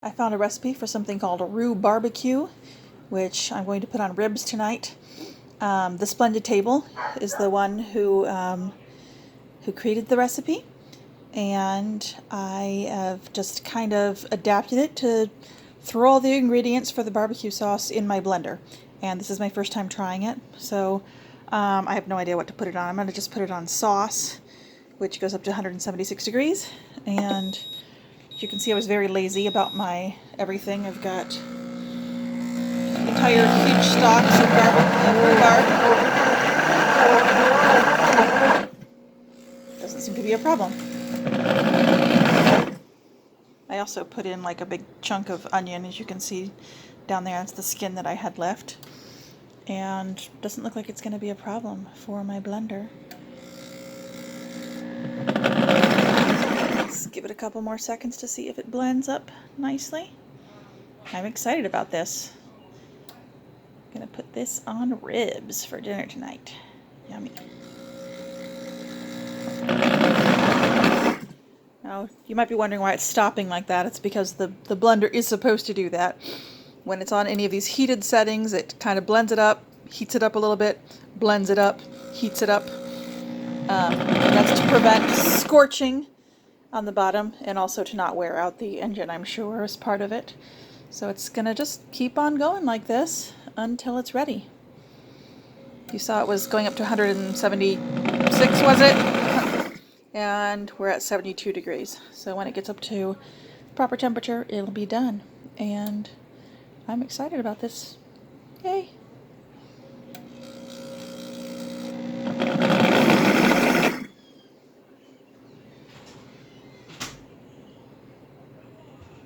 I found a recipe for something called Rhubarbecue, which I'm going to put on ribs tonight. The Splendid table is the one who created the recipe, and I have just kind of adapted it to throw all the ingredients for the barbecue sauce in my blender. And this is my first time trying it, so I have no idea what to put it on. I'm going to just put it on sauce, which goes up to 176 degrees, and you can see I was very lazy about my everything. I've got entire huge stalks of rhubarb. Doesn't seem to be a problem. I also put in like a big chunk of onion, as you can see down there. That's the skin that I had left. And doesn't look like it's going to be a problem for my blender. Let's give it a couple more seconds to see if it blends up nicely. I'm excited about this. I'm gonna put this on ribs for dinner tonight. Yummy. Now, you might be wondering why it's stopping like that. It's because the blender is supposed to do that. When it's on any of these heated settings, it kind of blends it up, heats it up a little bit, blends it up, heats it up. That's to prevent scorching on the bottom, and also to not wear out the engine, I'm sure, is part of it. So it's gonna just keep on going like this until it's ready. You saw it was going up to 176, was it? And we're at 72 degrees. So when it gets up to proper temperature, it'll be done. And I'm excited about this. Yay!